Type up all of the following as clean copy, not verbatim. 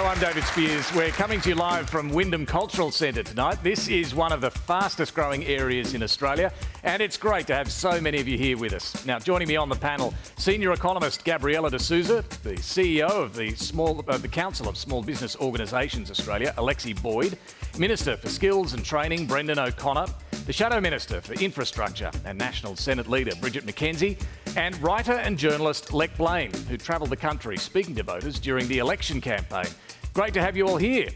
I'm David Speers. We're coming to you live from Wyndham Cultural Centre tonight. This is one of the fastest growing areas in Australia, and it's great to have so many of you here with us. Now, joining me on the panel, Senior Economist Gabriela de Souza, the CEO of the Council of Small Business Organisations Australia, Alexi Boyd, Minister for Skills and Training, Brendan O'Connor, the Shadow Minister for Infrastructure and National Senate Leader, Bridget McKenzie, and writer and journalist Lech Blaine, who travelled the country speaking to voters during the election campaign. Great to have you all here.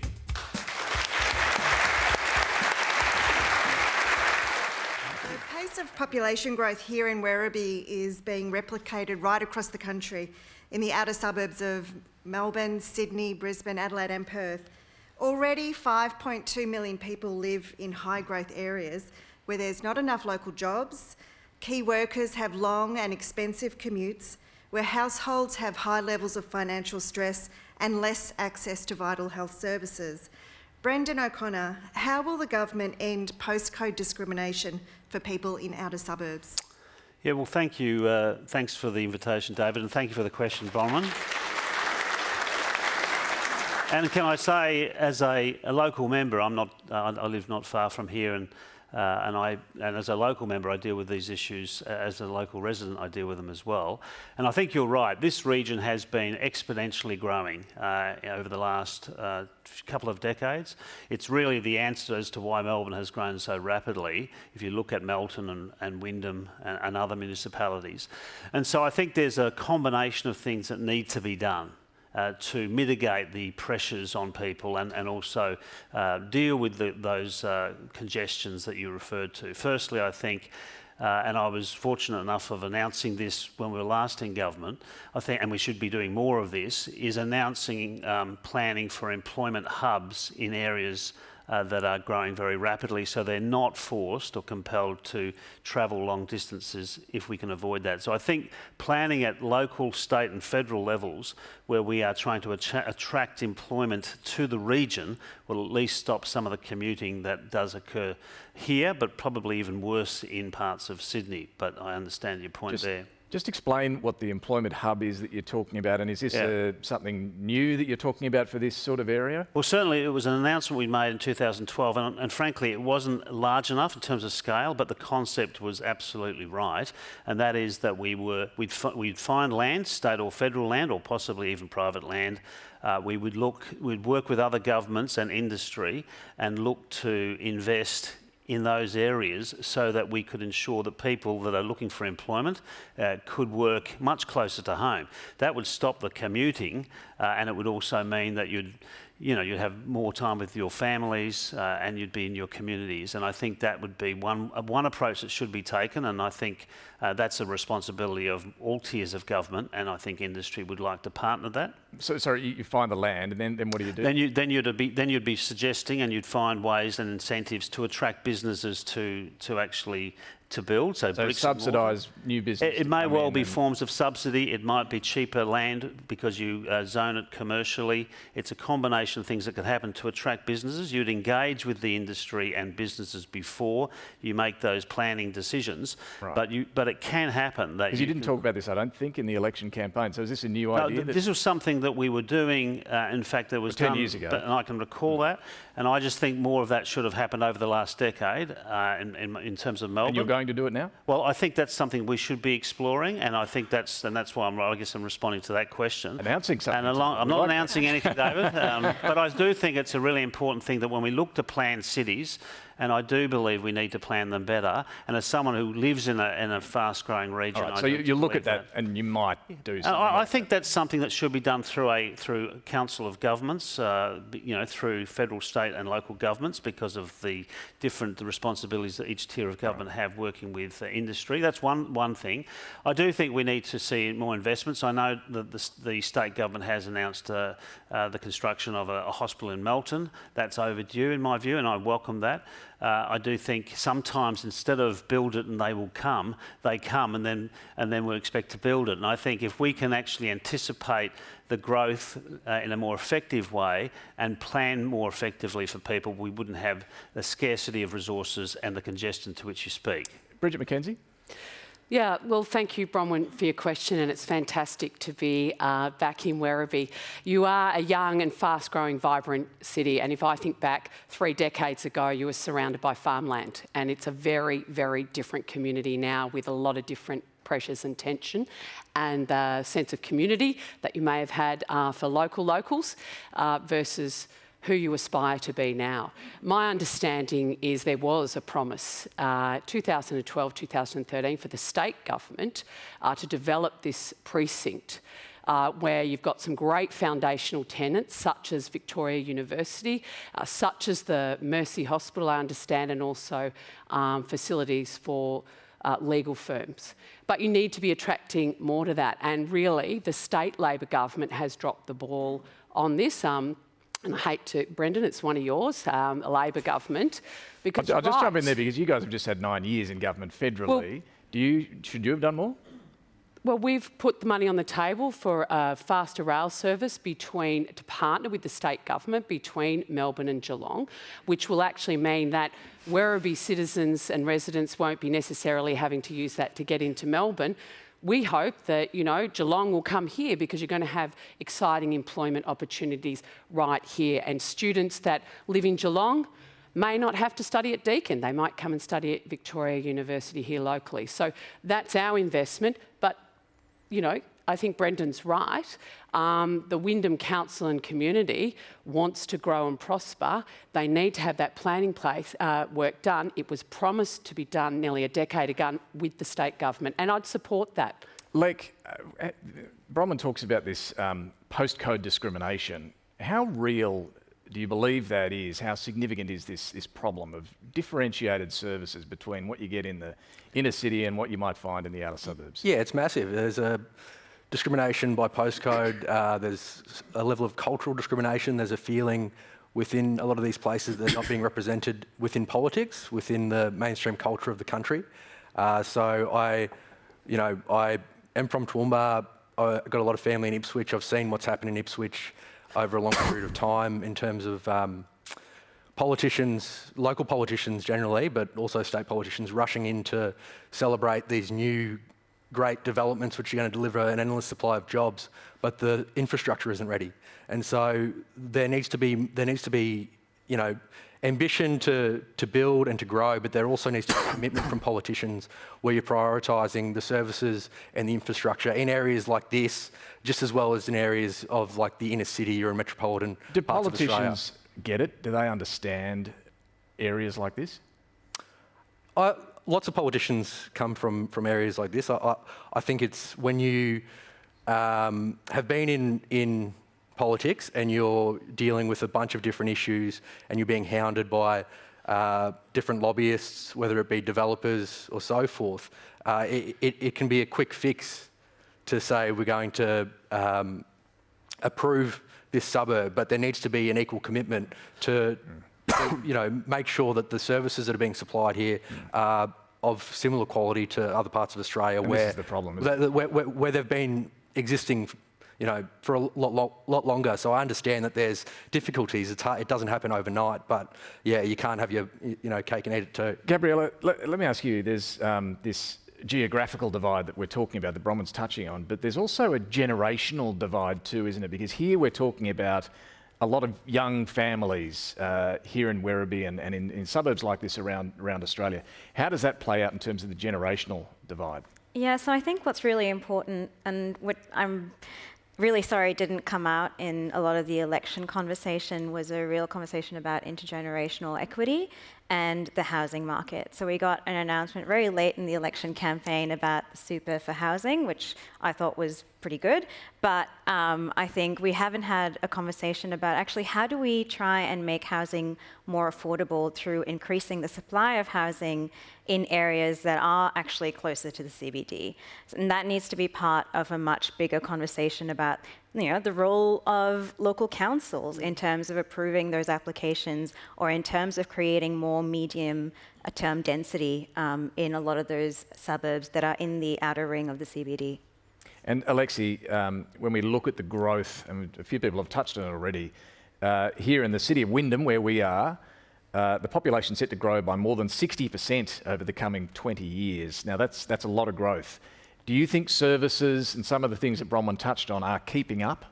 The pace of population growth here in Werribee is being replicated right across the country in the outer suburbs of Melbourne, Sydney, Brisbane, Adelaide and Perth. Already 5.2 million people live in high-growth areas where there's not enough local jobs, key workers have long and expensive commutes, where households have high levels of financial stress and less access to vital health services. Brendan O'Connor, how will the government end postcode discrimination for people in outer suburbs? Yeah, well, thank you. Thanks for the invitation, David, and thank you for the question, Bronwyn. And can I say, as a local member, I live not far from here, and as a local member, I deal with these issues. As a local resident, I deal with them as well. And I think you're right. This region has been exponentially growing over the last couple of decades. It's really the answer as to why Melbourne has grown so rapidly, if you look at Melton and Wyndham and other municipalities. And so I think there's a combination of things that need to be done to mitigate the pressures on people and also deal with those congestions that you referred to. Firstly, I think, and I was fortunate enough of announcing this when we were last in government, I think, and we should be doing more of this, is announcing planning for employment hubs in areas that are growing very rapidly, so they're not forced or compelled to travel long distances if we can avoid that. So I think planning at local, state and federal levels where we are trying to attract employment to the region will at least stop some of the commuting that does occur here, but probably even worse in parts of Sydney. But I understand your point there. Just explain what the employment hub is that you're talking about, and is this something new that you're talking about for this sort of area? Well, certainly it was an announcement we made in 2012, and frankly it wasn't large enough in terms of scale, but the concept was absolutely right, and that is that we'd find land, state or federal land, or possibly even private land. We'd work with other governments and industry and look to invest in those areas so that we could ensure that people that are looking for employment could work much closer to home. That would stop the commuting, and it would also mean that you'd have more time with your families and you'd be in your communities. And I think that would be one approach that should be taken, and I think that's a responsibility of all tiers of government, and I think industry would like to partner that. So, sorry, you find the land, and then what do you do? Then you'd be suggesting, and you'd find ways and incentives to attract businesses to actually build. So subsidise new business. It may well be forms of subsidy. It might be cheaper land because you zone it commercially. It's a combination of things that could happen to attract businesses. You'd engage with the industry and businesses before you make those planning decisions. Right. But it can happen. Because you didn't talk about this, I don't think, in the election campaign. So is this a new idea? This was something that we were doing. In fact, there was 10 years ago. And I can recall that. And I just think more of that should have happened over the last decade in terms of Melbourne. And you're going to do it now? Well, I think that's something we should be exploring, and I think that's why I guess I'm responding to that question. Announcing something. And I'm not announcing anything, David, but I do think it's a really important thing that when we look to plan cities, and I do believe we need to plan them better. And as someone who lives in a fast-growing region, so you look at that and you might do something. I think that's something that should be done through a council of governments, through federal, state, and local governments, because of the different responsibilities that each tier of government have working with industry. That's one thing. I do think we need to see more investments. I know that the state government has announced the construction of a hospital in Melton. That's overdue, in my view, and I welcome that. I do think sometimes instead of build it and they will come, they come and then we'll expect to build it. And I think if we can actually anticipate the growth in a more effective way and plan more effectively for people, we wouldn't have the scarcity of resources and the congestion to which you speak. Bridget McKenzie? Yeah, well, thank you, Bronwyn, for your question, and it's fantastic to be back in Werribee. You are a young and fast-growing, vibrant city, and if I think back 3 decades ago, you were surrounded by farmland, and it's a very, very different community now with a lot of different pressures and tension, and the sense of community that you may have had for locals versus who you aspire to be now. My understanding is there was a promise 2012, 2013 for the state government to develop this precinct where you've got some great foundational tenants such as Victoria University, such as the Mercy Hospital, I understand, and also facilities for legal firms. But you need to be attracting more to that. And really, the state Labor government has dropped the ball on this. And I hate to, Brendan, it's one of yours, a Labor government. Because I'll just jump in there because you guys have just had 9 years in government federally. Well, should you have done more? Well, we've put the money on the table for a faster rail service to partner with the state government between Melbourne and Geelong, which will actually mean that Werribee citizens and residents won't be necessarily having to use that to get into Melbourne. We hope that, Geelong will come here because you're going to have exciting employment opportunities right here. And students that live in Geelong may not have to study at Deakin. They might come and study at Victoria University here locally. So that's our investment. But, I think Brendan's right. The Wyndham Council and community wants to grow and prosper. They need to have that planning work done. It was promised to be done nearly a decade ago with the state government, and I'd support that. Lech, Bronwyn talks about this postcode discrimination. How real do you believe that is? How significant is this problem of differentiated services between what you get in the inner city and what you might find in the outer suburbs? Yeah, it's massive. There's a discrimination by postcode. There's a level of cultural discrimination. There's a feeling within a lot of these places that they're not being represented within politics, within the mainstream culture of the country. So I am from Toowoomba. I've got a lot of family in Ipswich. I've seen what's happened in Ipswich over a long period of time in terms of politicians, local politicians generally, but also state politicians rushing in to celebrate these new great developments which are going to deliver an endless supply of jobs, but the infrastructure isn't ready. And so there needs to be ambition to build and to grow, but there also needs to be commitment from politicians where you're prioritising the services and the infrastructure in areas like this, just as well as in areas of like the inner city or metropolitan parts of Australia. Do politicians get it? Do they understand areas like this? Lots of politicians come from areas like this. I think it's when you have been in politics and you're dealing with a bunch of different issues and you're being hounded by different lobbyists, whether it be developers or so forth, it can be a quick fix to say we're going to approve this suburb, but there needs to be an equal commitment to make sure that the services that are being supplied here are of similar quality to other parts of Australia, and where this is the problem, isn't it? where they've been existing, for a lot longer. So I understand that there's difficulties. It's hard, it doesn't happen overnight, but yeah, you can't have your cake and eat it too. Gabriela, let me ask you. There's this geographical divide that we're talking about, that Bronwyn's touching on, but there's also a generational divide too, isn't it? Because here we're talking about a lot of young families here in Werribee and in suburbs like this around Australia. How does that play out in terms of the generational divide? Yeah, so I think what's really important, and what I'm really sorry didn't come out in a lot of the election conversation, was a real conversation about intergenerational equity and the housing market. So we got an announcement very late in the election campaign about super for housing, which I thought was pretty good. But I think we haven't had a conversation about actually how do we try and make housing more affordable through increasing the supply of housing in areas that are actually closer to the CBD. And that needs to be part of a much bigger conversation about the role of local councils in terms of approving those applications, or in terms of creating more medium-term density in a lot of those suburbs that are in the outer ring of the CBD. And Alexi, when we look at the growth, and a few people have touched on it already, here in the city of Wyndham, where we are, the population's set to grow by more than 60% over the coming 20 years. Now, that's a lot of growth. Do you think services and some of the things that Bronwyn touched on are keeping up?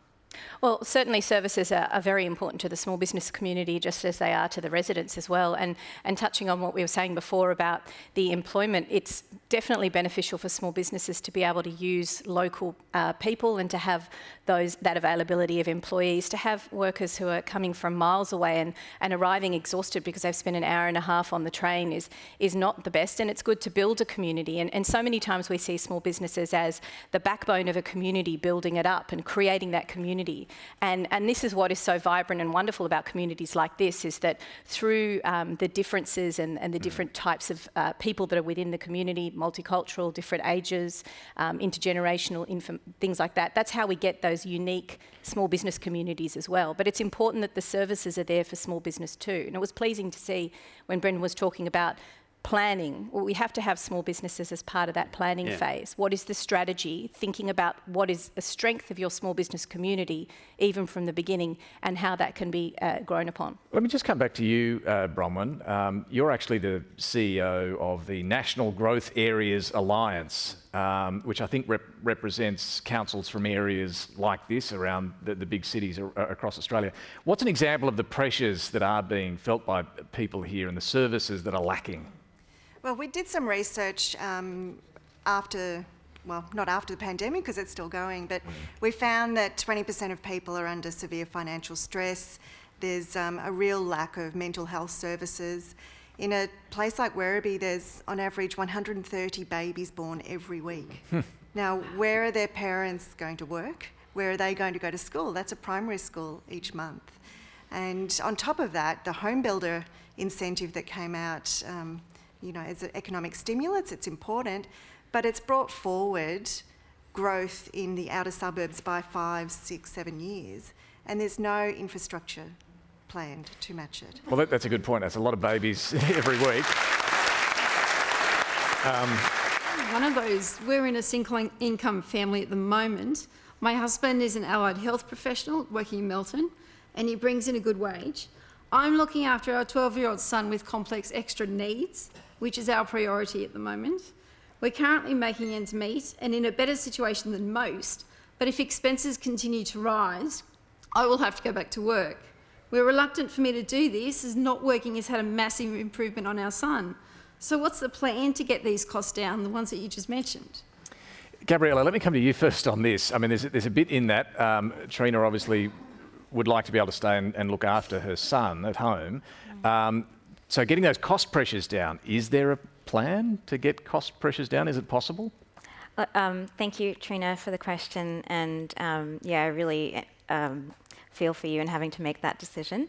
Well, certainly services are very important to the small business community, just as they are to the residents as well. And touching on what we were saying before about the employment, it's definitely beneficial for small businesses to be able to use local people and to have that availability of employees, to have workers who are coming from miles away and arriving exhausted because they've spent an hour and a half on the train is not the best. And it's good to build a community. And so many times we see small businesses as the backbone of a community, building it up and creating that community. And this is what is so vibrant and wonderful about communities like this, is that through the differences and the different types of people that are within the community, multicultural, different ages, intergenerational, things like that, that's how we get those unique small business communities as well. But it's important that the services are there for small business too. And it was pleasing to see when Brendan was talking about planning. Well, we have to have small businesses as part of that planning phase. What is the strategy? Thinking about what is the strength of your small business community, even from the beginning, and how that can be grown upon. Let me just come back to you, Bronwyn. You're actually the CEO of the National Growth Areas Alliance, which I think represents councils from areas like this around the big cities across Australia. What's an example of the pressures that are being felt by people here and the services that are lacking? Well, we did some research not after the pandemic because it's still going, but we found that 20% of people are under severe financial stress. There's a real lack of mental health services. In a place like Werribee, there's on average 130 babies born every week. Now, where are their parents going to work? Where are they going to go to school? That's a primary school each month. And on top of that, the home builder incentive that came out as an economic stimulus, it's important, but it's brought forward growth in the outer suburbs by 5, 6, 7 years, and there's no infrastructure planned to match it. Well, that's a good point. That's a lot of babies every week. One of those, we're in a single income family at the moment. My husband is an allied health professional working in Melton, and he brings in a good wage. I'm looking after our 12-year-old son with complex extra needs, which is our priority at the moment. We're currently making ends meet and in a better situation than most, but if expenses continue to rise, I will have to go back to work. We're reluctant for me to do this, as not working has had a massive improvement on our son. So what's the plan to get these costs down, the ones that you just mentioned? Gabriela, let me come to you first on this. I mean, there's a bit in that. Trina obviously would like to be able to stay and look after her son at home. So getting those cost pressures down, is there a plan to get cost pressures down? Is it possible? Thank you, Trina, for the question. And I really feel for you in having to make that decision.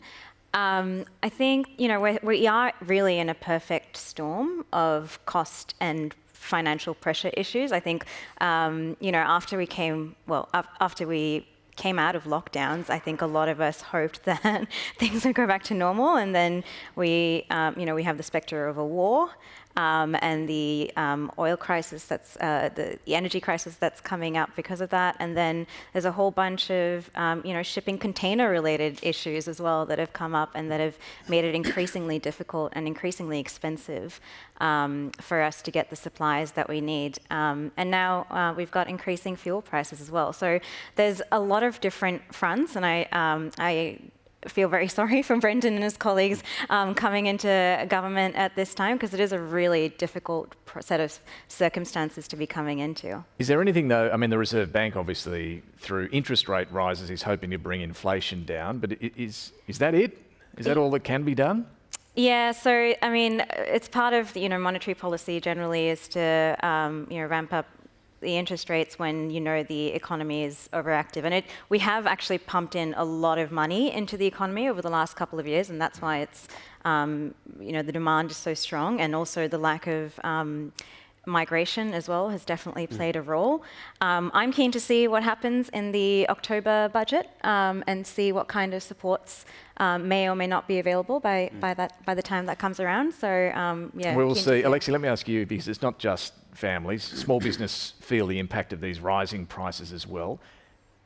I think, we are really in a perfect storm of cost and financial pressure issues. I think, after we came out of lockdowns, I think a lot of us hoped that things would go back to normal, and then we have the spectre of a war and the oil crisis that's the energy crisis that's coming up because of that, and then there's a whole bunch of shipping container-related issues as well that have come up and that have made it increasingly difficult and increasingly expensive for us to get the supplies that we need. And now we've got increasing fuel prices as well. So there's a lot of different fronts, and I feel very sorry for Brendan and his colleagues coming into government at this time, because it is a really difficult set of circumstances to be coming into. Is there anything though, I mean, the Reserve Bank obviously through interest rate rises is hoping to bring inflation down, but is that it? Is that all that can be done? Yeah, so I mean, it's part of monetary policy generally is to ramp up the interest rates when the economy is overactive, and we have actually pumped in a lot of money into the economy over the last couple of years, and that's why it's the demand is so strong, and also the lack of migration as well has definitely played a role. I'm keen to see what happens in the October budget and see what kind of supports may or may not be available by the time that comes around. So we'll see. Alexi, let me ask you, because it's not just families. Small business feel the impact of these rising prices as well.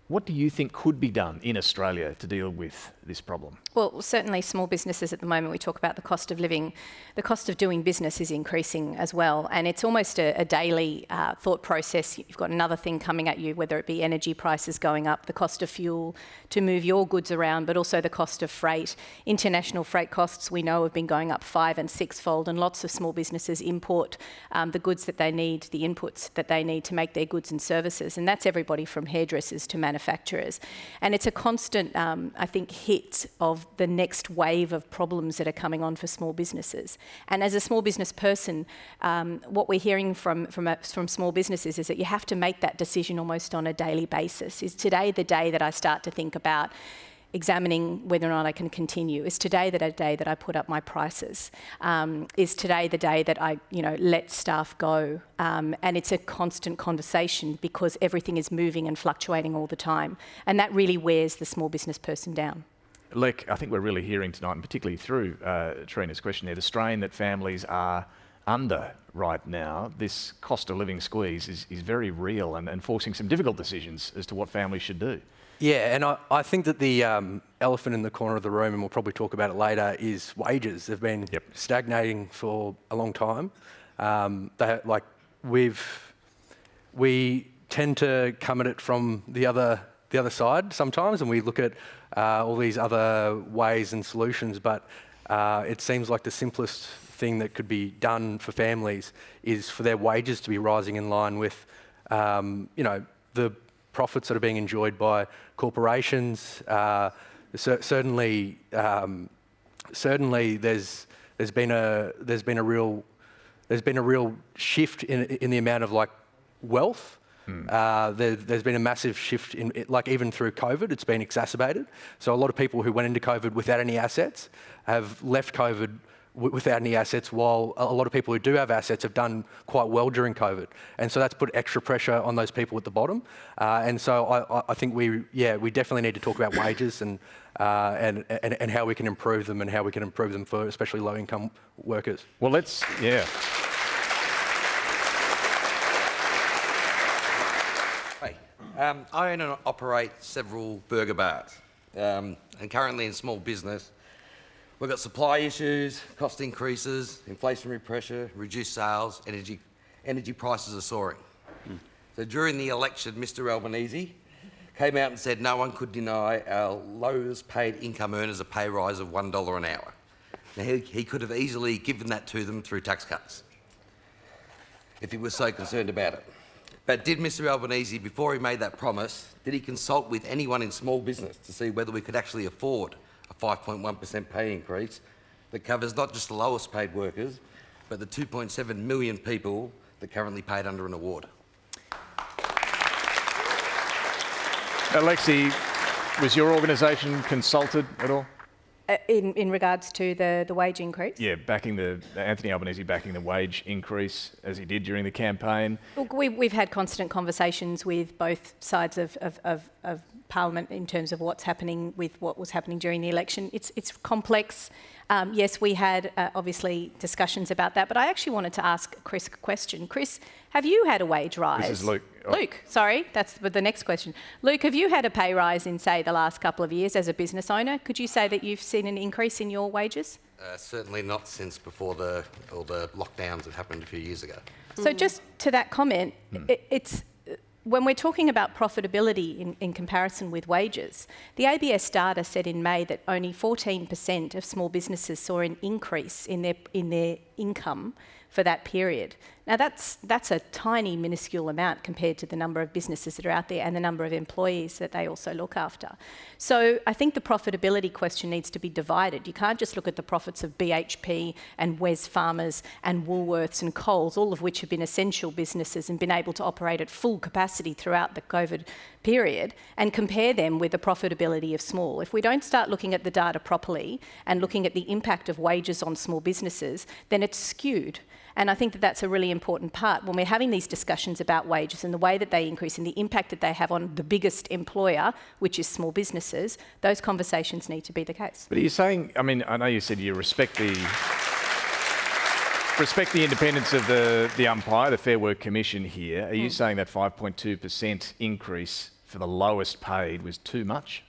What do you think could be done in Australia to deal with this problem? Well, certainly small businesses at the moment, we talk about the cost of living, the cost of doing business is increasing as well. And it's almost a daily thought process. You've got another thing coming at you, whether it be energy prices going up, the cost of fuel to move your goods around, but also the cost of freight. International freight costs, we know, have been going up 5- and 6-fold, and lots of small businesses import the goods that they need, the inputs that they need to make their goods and services. And that's everybody from hairdressers to manufacturers. And it's a constant, I think, hit of the next wave of problems that are coming on for small businesses. And as a small business person, what we're hearing from small businesses is that you have to make that decision almost on a daily basis. Is today the day that I start to think about examining whether or not I can continue? Is today the day that I put up my prices? Is today the day that I, let staff go? And it's a constant conversation because everything is moving and fluctuating all the time. And that really wears the small business person down. Lech, I think we're really hearing tonight, and particularly through Trina's question there, the strain that families are under right now. This cost of living squeeze is very real and forcing some difficult decisions as to what families should do. Yeah, and I think that the elephant in the corner of the room, and we'll probably talk about it later, is wages. They've been stagnating for a long time. We tend to come at it from the other side sometimes, and we look at all these other ways and solutions, but it seems like the simplest thing that could be done for families is for their wages to be rising in line with, the profits that are being enjoyed by corporations. Certainly, there's been a real shift in the amount of wealth. There's been a massive shift in, even through COVID, it's been exacerbated. So a lot of people who went into COVID without any assets have left COVID without any assets, while a lot of people who do have assets have done quite well during COVID. And so that's put extra pressure on those people at the bottom. And so I think we definitely need to talk about wages and how we can improve them, and how we can improve them for especially low-income workers. Well, I own and operate several burger bars, and currently in small business, we've got supply issues, cost increases, inflationary pressure, reduced sales, energy prices are soaring. So during the election, Mr Albanese came out and said no one could deny our lowest paid income earners a pay rise of $1 an hour. Now he could have easily given that to them through tax cuts if he was so concerned about it. But did Mr Albanese, before he made that promise, did he consult with anyone in small business to see whether we could actually afford a 5.1% pay increase that covers not just the lowest paid workers, but the 2.7 million people that currently paid under an award? Alexi, was your organisation consulted at all? In regards to the wage increase? Yeah, Anthony Albanese backing the wage increase as he did during the campaign. Look, we've had constant conversations with both sides of Parliament in terms of what's happening with what was happening during the election. It's complex. Yes, we had obviously discussions about that, but I actually wanted to ask Chris a question. Chris, have you had a wage rise? This is Luke. Luke, sorry, that's the next question. Luke, have you had a pay rise in, say, the last couple of years as a business owner? Could you say that you've seen an increase in your wages? Certainly not since before all the lockdowns that happened a few years ago. So just to that comment, it's when we're talking about profitability in comparison with wages, the ABS data said in May that only 14% of small businesses saw an increase in their income for that period. Now that's a tiny, minuscule amount compared to the number of businesses that are out there and the number of employees that they also look after. So I think the profitability question needs to be divided. You can't just look at the profits of BHP and Wesfarmers and Woolworths and Coles, all of which have been essential businesses and been able to operate at full capacity throughout the COVID period, and compare them with the profitability of small. If we don't start looking at the data properly and looking at the impact of wages on small businesses, then it's skewed. And I think that that's a really important part. When we're having these discussions about wages and the way that they increase and the impact that they have on the biggest employer, which is small businesses, those conversations need to be the case. But are you saying, I know you said you respect the independence of the umpire, the Fair Work Commission here. Are you saying that 5.2% increase for the lowest paid was too much?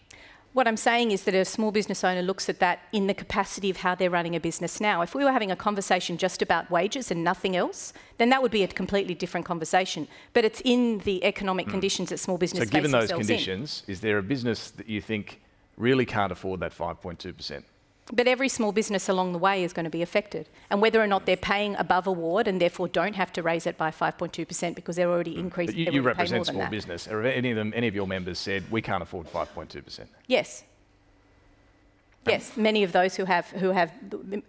What I'm saying is that a small business owner looks at that in the capacity of how they're running a business now. If we were having a conversation just about wages and nothing else, then that would be a completely different conversation. But it's in the economic conditions that small business So given those themselves conditions, is there a business that you think really can't afford that 5.2%? But every small business along the way is going to be affected. And whether or not they're paying above award and therefore don't have to raise it by 5.2% because they're already increased. But you represent small business. Have any of your members said, we can't afford 5.2%? Yes. Yes, many of those who have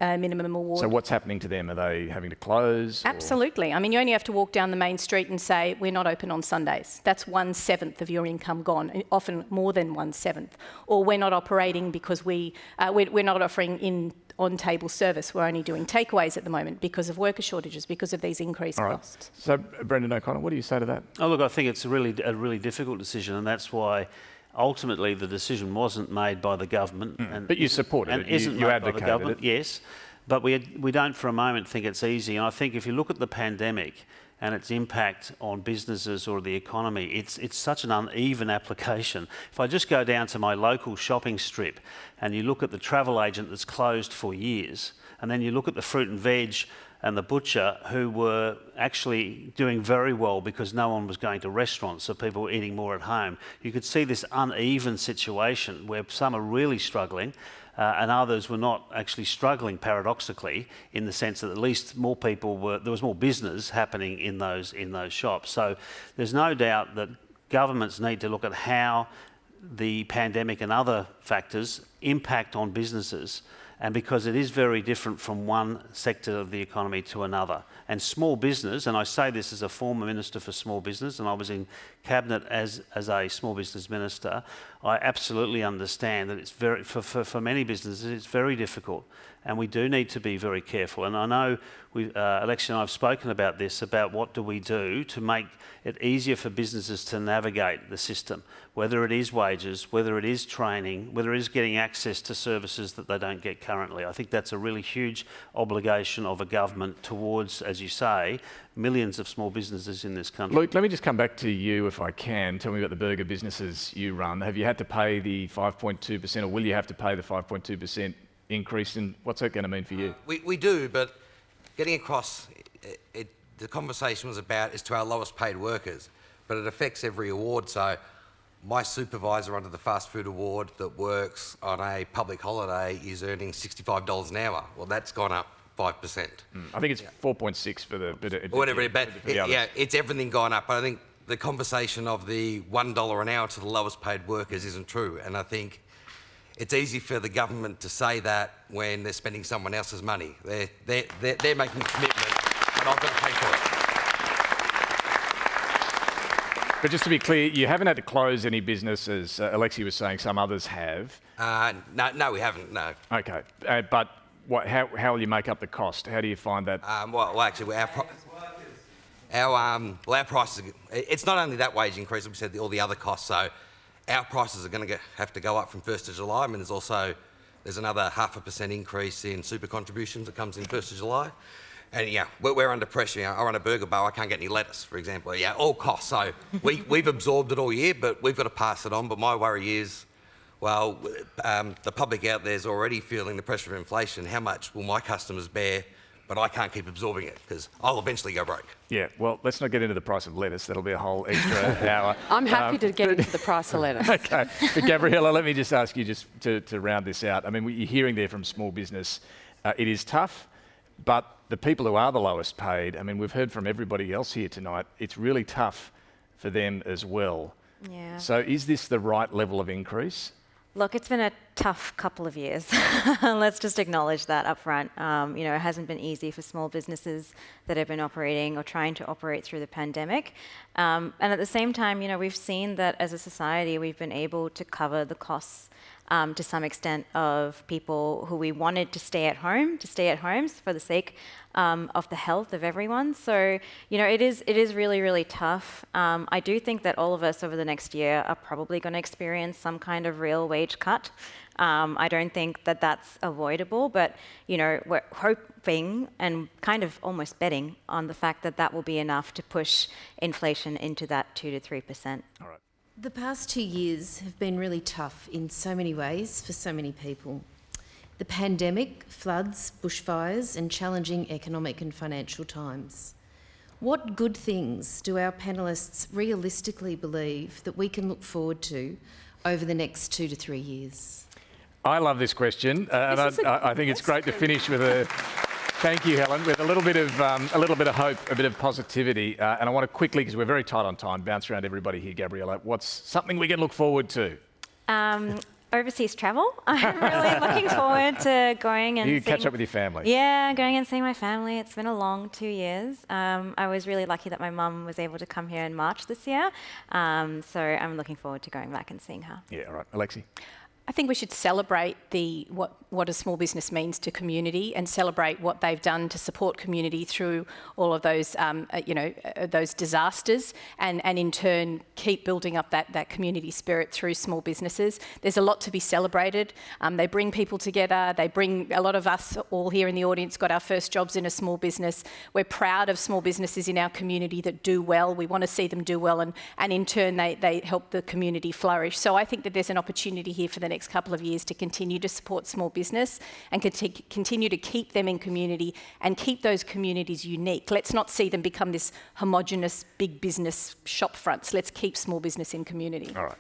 minimum award. So what's happening to them? Are they having to close? Absolutely. I mean, you only have to walk down the main street and say, we're not open on Sundays. That's 1/7 of your income gone, often more than 1/7. Or we're not operating because we're not offering on-table service. We're only doing takeaways at the moment because of worker shortages, because of these increased costs. So, Brendan O'Connor, what do you say to that? Oh, look, I think it's a really difficult decision, and that's why ultimately the decision wasn't made by the government. But you supported it, you advocated it. Yes, but we don't for a moment think it's easy. And I think if you look at the pandemic and its impact on businesses or the economy, it's such an uneven application. If I just go down to my local shopping strip and you look at the travel agent that's closed for years, and then you look at the fruit and veg and the butcher who were actually doing very well because no one was going to restaurants, so people were eating more at home. You could see this uneven situation where some are really struggling and others were not actually struggling, paradoxically, in the sense that at least there was more business happening in those shops. So there's no doubt that governments need to look at how the pandemic and other factors impact on businesses, and because it is very different from one sector of the economy to another. And small business, and I say this as a former Minister for Small Business, and I was in Cabinet as a small business minister, I absolutely understand that it's for many businesses it's very difficult, and we do need to be very careful. And I know Alexi and I have spoken about this, about what do we do to make it easier for businesses to navigate the system, whether it is wages, whether it is training, whether it is getting access to services that they don't get currently. I think that's a really huge obligation of a government towards, as you say, millions of small businesses in this country. Luke, let me just come back to you if I can. Tell me about the burger businesses you run. Have you had to pay the 5.2% or will you have to pay the 5.2% increase, and what's that going to mean for you? We do, but getting across, the conversation was about is to our lowest paid workers, but it affects every award. So my supervisor under the fast food award that works on a public holiday is earning $65 an hour. Well, that's gone up 5%. I think it's 4.6 for the... Whatever, but it's everything gone up. But I think the conversation of the $1 an hour to the lowest paid workers isn't true. And I think it's easy for the government to say that when they're spending someone else's money. They're making a commitment, and I've got to pay for it. But just to be clear, you haven't had to close any business, as Alexi was saying, some others have. No, we haven't, no. Okay, but how will you make up the cost? How do you find that? Well, actually, our prices, it's not only that wage increase, we said all the other costs, so our prices are going to have to go up from 1st of July. I mean, there's another 0.5% increase in super contributions that comes in 1st of July. And yeah, we're under pressure. I run a burger bar, I can't get any lettuce, for example. Yeah, all costs. So we've absorbed it all year, but we've got to pass it on. But my worry is, well, the public out there is already feeling the pressure of inflation. How much will my customers bear? But I can't keep absorbing it because I'll eventually go broke. Yeah, well, let's not get into the price of lettuce. That'll be a whole extra hour. I'm happy to get into the price of lettuce. Okay, but Gabriela, let me just ask you just to round this out. I mean, what you're hearing there from small business, it is tough, but the people who are the lowest paid, I mean, we've heard from everybody else here tonight, it's really tough for them as well. Yeah. So is this the right level of increase? Look, it's been a tough couple of years. Let's just acknowledge that up front. It hasn't been easy for small businesses that have been operating or trying to operate through the pandemic. And at the same time, we've seen that as a society, we've been able to cover the costs to some extent of people who we wanted to stay at homes for the sake of the health of everyone. So, it is really, really tough. I do think that all of us over the next year are probably going to experience some kind of real wage cut. I don't think that that's avoidable, but, we're hoping and kind of almost betting on the fact that that will be enough to push inflation into that 2 to 3%. All right. The past 2 years have been really tough in so many ways for so many people. The pandemic, floods, bushfires, and challenging economic and financial times. What good things do our panellists realistically believe that we can look forward to over the next 2 to 3 years? I love this question, and I think it's great to finish with a thank you, Helen, with a little bit of hope, a bit of positivity. And I want to quickly, because we're very tight on time, bounce around everybody here. Gabriela, what's something we can look forward to? Overseas travel. I'm really looking forward to going and catch up with your family. Yeah, going and seeing my family. It's been a long 2 years. I was really lucky that my mum was able to come here in March this year. So I'm looking forward to going back and seeing her. Yeah, all right. Alexi? I think we should celebrate what a small business means to community and celebrate what they've done to support community through all of those, those disasters, and in turn keep building up that community spirit through small businesses. There's a lot to be celebrated. They bring people together. They bring a lot of us all here in the audience got our first jobs in a small business. We're proud of small businesses in our community that do well. We want to see them do well, and in turn they help the community flourish. So I think that there's an opportunity here for the next couple of years to continue to support small business and continue to keep them in community and keep those communities unique. Let's not see them become this homogenous big business shop fronts. Let's keep small business in community. All right.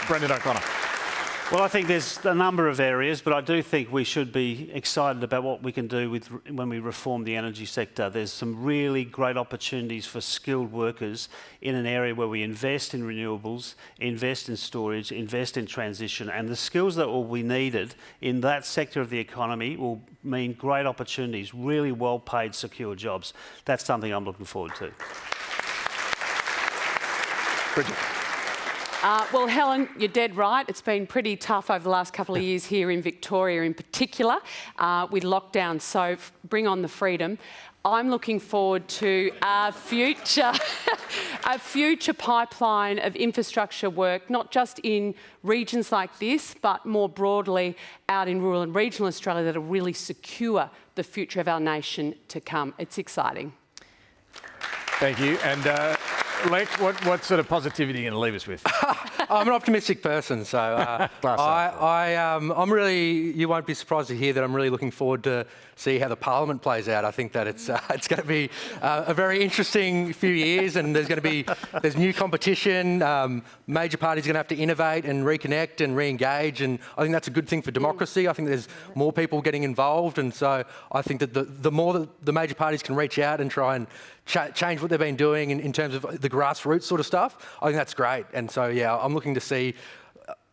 Brendan O'Connor. Well, I think there's a number of areas, but I do think we should be excited about what we can do when we reform the energy sector. There's some really great opportunities for skilled workers in an area where we invest in renewables, invest in storage, invest in transition, and the skills that will be needed in that sector of the economy will mean great opportunities, really well-paid, secure jobs. That's something I'm looking forward to. Bridget. Well, Helen, you're dead right. It's been pretty tough over the last couple of years here in Victoria in particular with lockdown, so bring on the freedom. I'm looking forward to a future pipeline of infrastructure work, not just in regions like this, but more broadly out in rural and regional Australia that will really secure the future of our nation to come. It's exciting. Thank you. And Lech, what sort of positivity are you going to leave us with? I'm an optimistic person, so I'm really. You won't be surprised to hear that I'm really looking forward to see how the Parliament plays out. I think that it's going to be a very interesting few years, and there's new competition. Major parties are going to have to innovate and reconnect and re-engage, and I think that's a good thing for democracy. I think there's more people getting involved, and so I think that the more that the major parties can reach out and try and change what they've been doing in terms of the grassroots sort of stuff, I think that's great. And so, yeah, I'm looking to see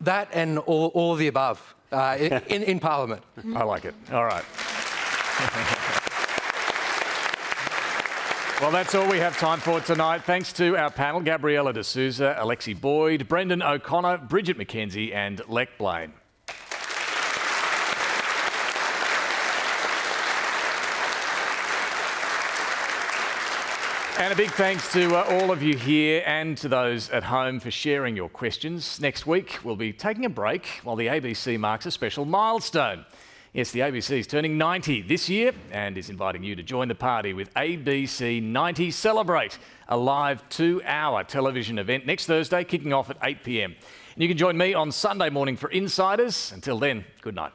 that and all of the above in Parliament. I like it. All right. Well, that's all we have time for tonight. Thanks to our panel, Gabriela D'Souza, Alexi Boyd, Brendan O'Connor, Bridget McKenzie and Lech Blaine. And a big thanks to all of you here and to those at home for sharing your questions. Next week, we'll be taking a break while the ABC marks a special milestone. Yes, the ABC is turning 90 this year and is inviting you to join the party with ABC 90 Celebrate, a live 2-hour television event next Thursday, kicking off at 8 p.m. And you can join me on Sunday morning for Insiders. Until then, good night.